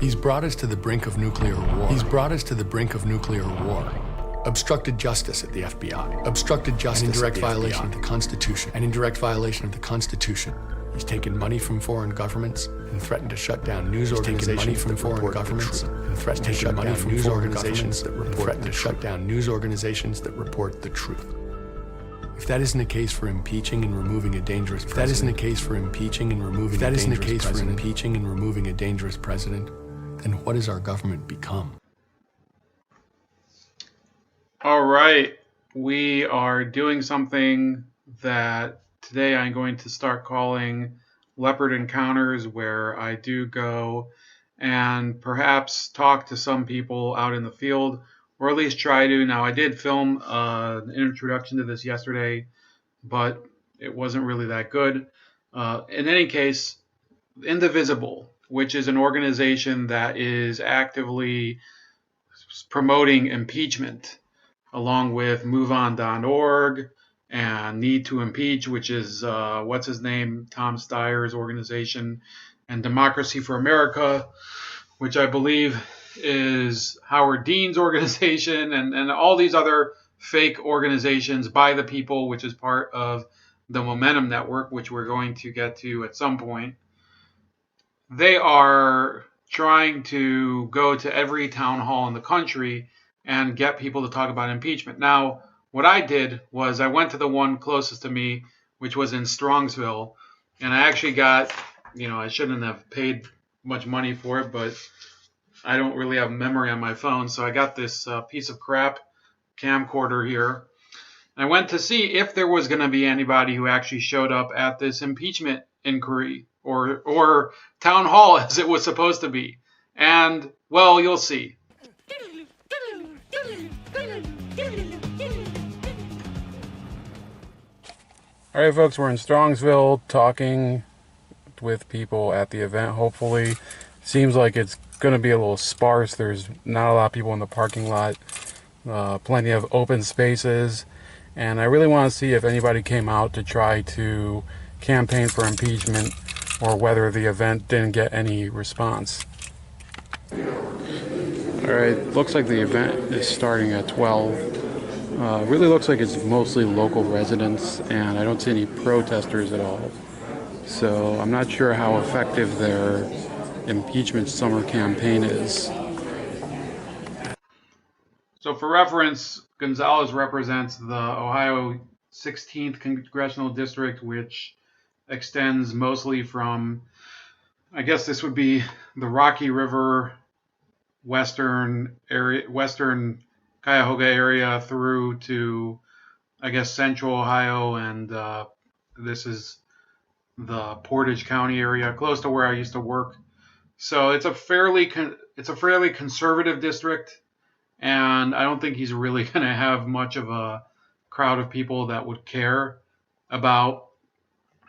He's brought us to the brink of nuclear war. He's brought us to the brink of nuclear war. Obstructed justice at the FBI. Obstructed justice. An indirect violation of the Constitution. An indirect violation of the Constitution. He's taken money from foreign governments and threatened to shut down news organizations. Money from foreign governments and threatened to shut down news organizations that report to shut down news organizations that report the truth. If that isn't a case for impeaching and removing a dangerous president, if that isn't a case for impeaching and removing a dangerous president, then what has our government become? All right, we are doing something that today I'm going to start calling Leopard Encounters, where I do go and perhaps talk to some people out in the field, or at least try to. Now, I did film an introduction to this yesterday, but it wasn't really that good. In any case, Indivisible, which is an organization that is actively promoting impeachment, along with MoveOn.org and Need to Impeach, which is, Tom Steyer's organization, and Democracy for America, which I believe is Howard Dean's organization, and all these other fake organizations by the people, which is part of the Momentum Network, which we're going to get to at some point. They are trying to go to every town hall in the country and get people to talk about impeachment. Now, what I did was I went to the one closest to me, which was in Strongsville, and I actually got, I shouldn't have paid much money for it, but I don't really have memory on my phone, so I got this piece of crap camcorder here. And I went to see if there was going to be anybody who actually showed up at this impeachment inquiry or town hall as it was supposed to be. And, well, you'll see. All right, folks, we're in Strongsville talking with people at the event, hopefully. Seems like it's going to be a little sparse. There's not a lot of people in the parking lot, plenty of open spaces, and I really want to see if anybody came out to try to campaign for impeachment or whether the event didn't get any response. All right, looks like the event is starting at 12. Really looks like it's mostly local residents, and I don't see any protesters at all. So I'm not sure how effective their impeachment summer campaign is. So for reference, Gonzalez represents the Ohio 16th Congressional District, which extends mostly from, I guess this would be the Rocky River, western Cuyahoga area through to, I guess, central Ohio, and this is the Portage County area, close to where I used to work. So it's a fairly conservative district, and I don't think he's really going to have much of a crowd of people that would care about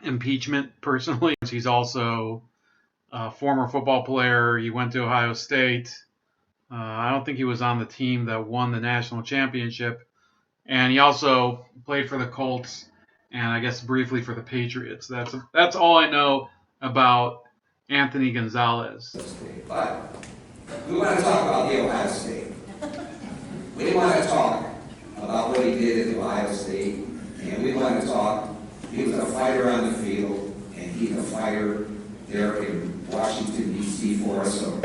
impeachment personally. He's also a former football player. He went to Ohio State. I don't think he was on the team that won the national championship. And he also played for the Colts and I guess briefly for the Patriots. That's all I know about Anthony Gonzalez. But we want to talk about the Ohio State. We want to talk about what he did at Ohio State. And we want to talk, he was a fighter on the field, and he's a fighter there in Washington, D.C. for us. So.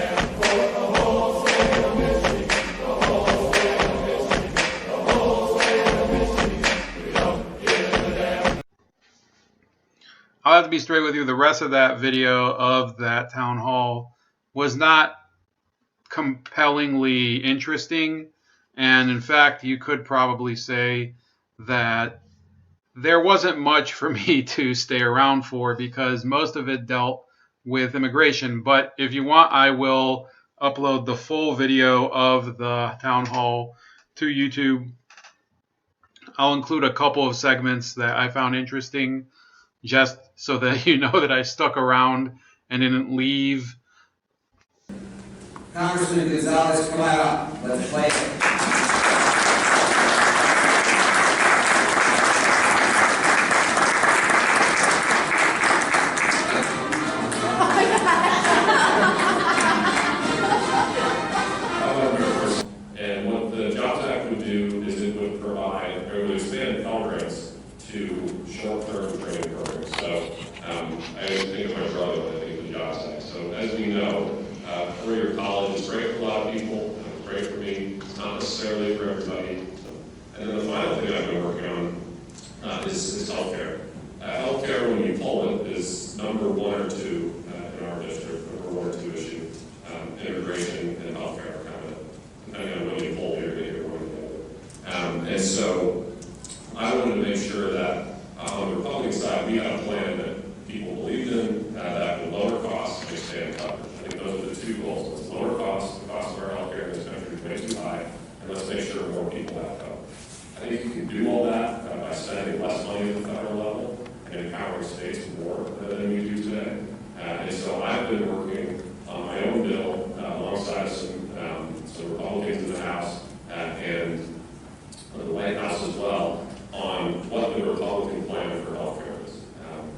I'll have to be straight with you. The rest of that video of that town hall was not compellingly interesting. And in fact, you could probably say that there wasn't much for me to stay around for because most of it dealt with immigration. But if you want, I will upload the full video of the town hall to YouTube. I'll include a couple of segments that I found interesting, just so that you know that I stuck around and didn't leave. Congressman Gonzalez, come on up. Let's play it. thing I've been working on is healthcare. Healthcare, when you pull it, is number 1 or 2 in our district, number 1 or 2 issue. Immigration and healthcare are kind of, depending on when you pull, you're going to get one or the other. And so I wanted to make sure that on the Republican side, we had a plan that people believed in, that would lower costs and expand coverage. I think those are the 2 goals. Let's lower costs. The cost of our healthcare in this country is way too high, and let's make sure more people have coverage. I think you can do all that by spending less money at the federal level and empowering states more than we do today. And so I've been working on my own bill alongside some Republicans in the House and the White House as well on what the Republican plan for health care is.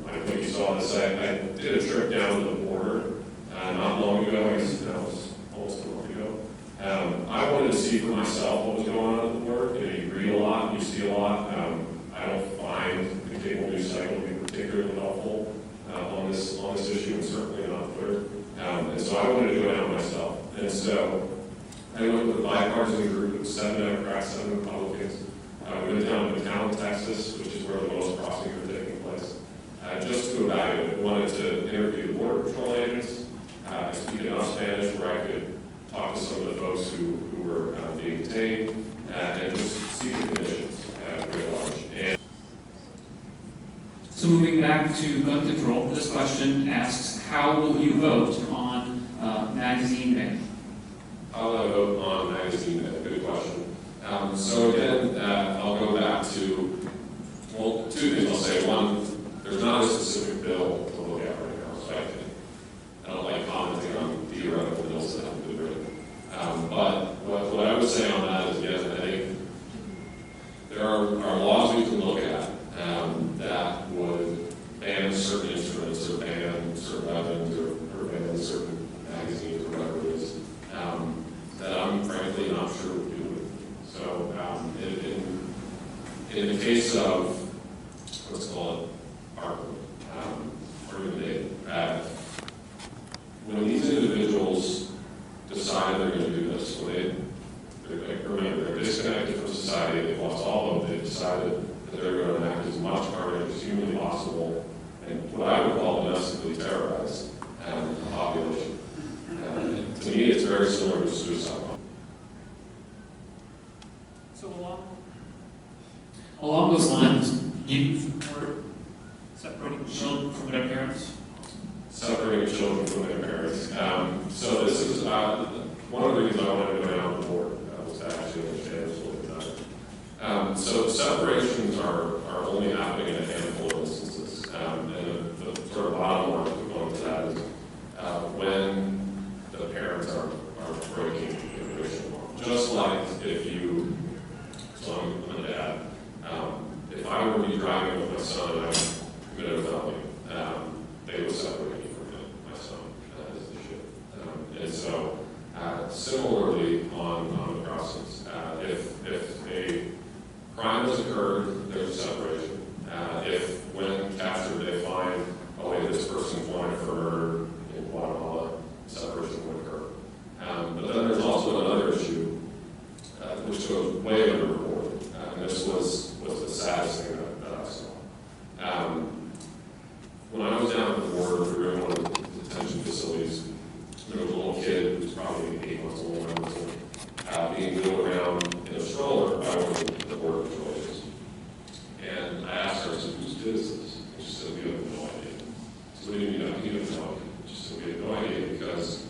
I think you saw this. I did a trip down to the border not long ago. I guess that was almost a month ago. I wanted to see for myself what was going on at the border. You read a lot, you see a lot. I don't find the cable news cycle to be particularly helpful on this issue, and certainly not Twitter. And so I wanted to go down myself. And so I went with a bipartisan group of 7 Democrats, 7 Republicans. We went down to McAllen, Texas, which is where the most crossings are taking place, just to evaluate. We wanted to interview the Border Patrol agents, speak enough Spanish where I could talk to some of the folks who were being detained, and just see the conditions very large. So moving back to gun control, this question asks, how will you vote on magazine ban? How will I vote on magazine ban? Good question. So again, I'll go back to, well, 2 things I'll say. One, there's not a specific bill to look at right now, so I don't like commenting on theoretical bills that haven't been written. But what I would say on that is, yes, I think there are laws we can look at that would ban certain instruments or ban certain weapons or ban certain magazines or whatever it is that I'm frankly not sure would do it. So in the case of, let's call it or even Dave, when these individuals decide they're going to do this, remember, they're disconnected from society, they've lost all of them, they've decided that they're going to act as much carnage as humanly possible, and what I would call domestically terrorize the population. To me, it's very similar to suicide bomb. So along those lines, do you support separating children from their parents? Separating children from their parents. So this is one of the reasons I wanted to go down the board was to actually understand this a little bit better. So separations are only happening in a handful of instances. And the sort of bottom line component to that is when the parents are breaking immigration law. Just like if you, so I'm a dad, if I were to be driving with my son and I committed a felony, they would separate me from my son as they should. And so similarly on the crossings, if a crime has occurred, there's a separation. If when captured they find, oh wait, this person's wanted for murder in Guatemala, separation would occur. But then there's also another issue which goes way underreported, and this was the saddest thing that I saw. When I was down at the border, we were in one of the detention facilities. There was a little kid who was probably 8 months old, 9 months old, being wheeled around in a stroller by one of the border patrol agents. And I asked her, I said, whose kid is this? And she said, we have no idea. So what do you mean, you have no idea? She said, we have no idea because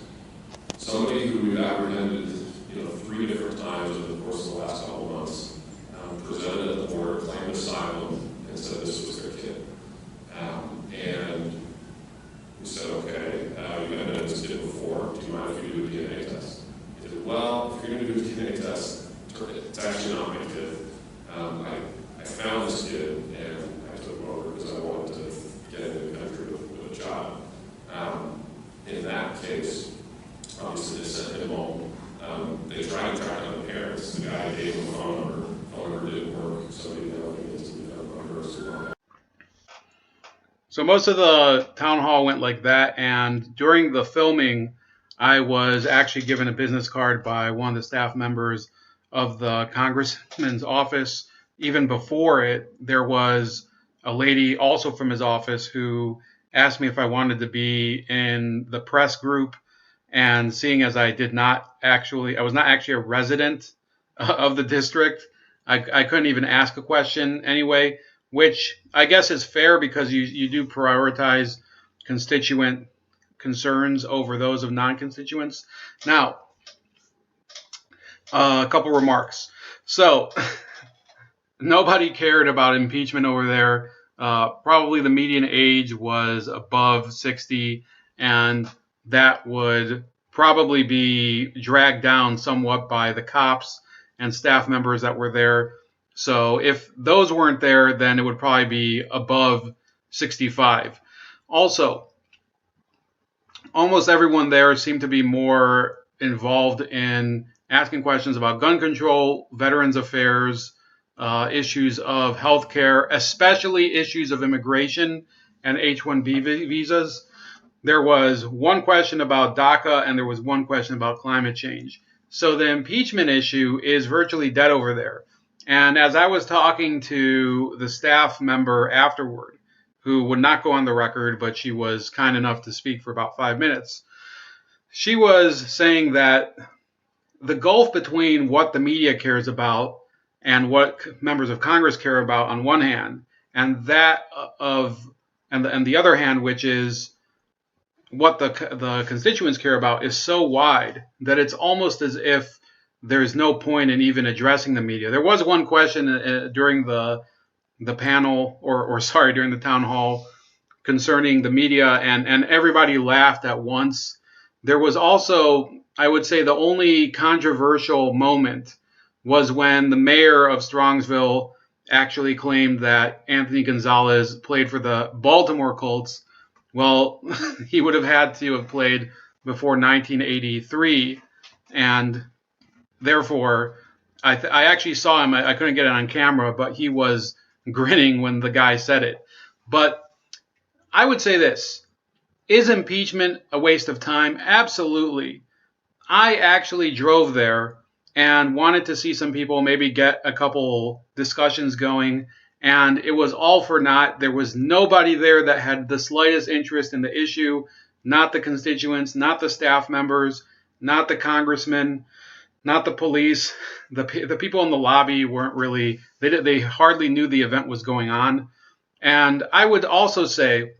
somebody who we've apprehended 3 different times over the course of the last couple of months presented at the border, claimed asylum, and said this was their kid. And we said, okay, you haven't done this kid before. Do you mind if you do a DNA test? He said, well, if you're going to do a DNA test, it's actually not my kid. I found this kid and I took him over because I wanted to get into the country with a child. In that case, obviously they sent him home. They tried to track down the parents. The guy gave him a phone number. Phone number didn't work. Somebody else needs to be done under us. So most of the town hall went like that, and during the filming, I was actually given a business card by one of the staff members of the congressman's office even before it, there was a lady also from his office who asked me if I wanted to be in the press group. And seeing as I was not actually a resident of the district, I couldn't even ask a question anyway, which I guess is fair because you do prioritize constituent concerns over those of non-constituents. Now, a couple remarks. So, nobody cared about impeachment over there. Probably the median age was above 60, and that would probably be dragged down somewhat by the cops and staff members that were there. So if those weren't there, then it would probably be above 65. Also, almost everyone there seemed to be more involved in asking questions about gun control, veterans affairs, issues of healthcare, especially issues of immigration and H-1B visas. There was one question about DACA and there was one question about climate change. So the impeachment issue is virtually dead over there. And as I was talking to the staff member afterward, who would not go on the record, but she was kind enough to speak for about 5 minutes, she was saying that the gulf between what the media cares about and what members of Congress care about on one hand, and that and the other hand, which is what the constituents care about, is so wide that it's almost as if there's no point in even addressing the media. There was one question during the panel, during the town hall concerning the media, and everybody laughed at once. There was also, I would say, the only controversial moment was when the mayor of Strongsville actually claimed that Anthony Gonzalez played for the Baltimore Colts. Well, he would have had to have played before 1983, and therefore, I actually saw him. I couldn't get it on camera, but he was grinning when the guy said it. But I would say this. Is impeachment a waste of time? Absolutely. I actually drove there and wanted to see some people, maybe get a couple discussions going, and it was all for naught. There was nobody there that had the slightest interest in the issue, not the constituents, not the staff members, not the congressmen, not the police. The people in the lobby weren't really, they hardly knew the event was going on. And I would also say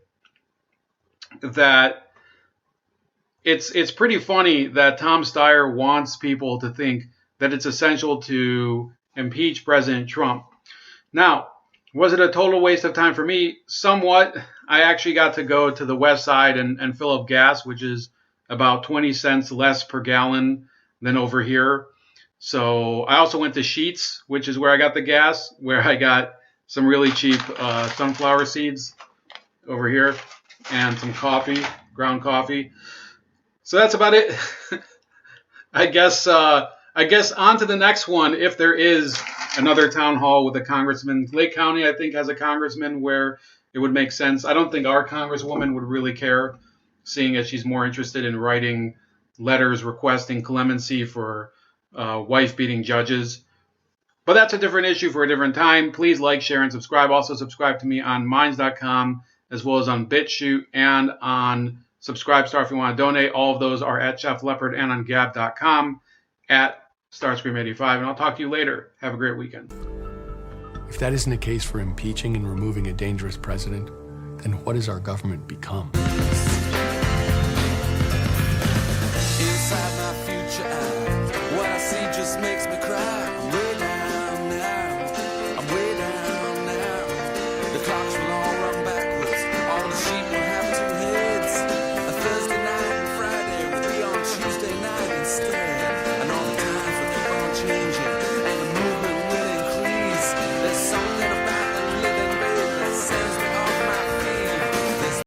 that it's pretty funny that Tom Steyer wants people to think that it's essential to impeach President Trump. Now, was it a total waste of time for me? Somewhat. I actually got to go to the west side and fill up gas, which is about 20 cents less per gallon than over here. So I also went to Sheetz, which is where I got the gas, where I got some really cheap sunflower seeds over here and some coffee, ground coffee. So that's about it. I guess on to the next one, if there is another town hall with a congressman. Lake County, I think, has a congressman where it would make sense. I don't think our congresswoman would really care, seeing as she's more interested in writing letters requesting clemency for wife-beating judges. But that's a different issue for a different time. Please like, share, and subscribe. Also subscribe to me on Minds.com, as well as on BitChute and on Subscribestar if you want to donate. All of those are at Chef Leopard and on Gab.com at Starscream85. And I'll talk to you later. Have a great weekend. If that isn't a case for impeaching and removing a dangerous president, then what has our government become? Inside my future eye, what I see just makes me cry.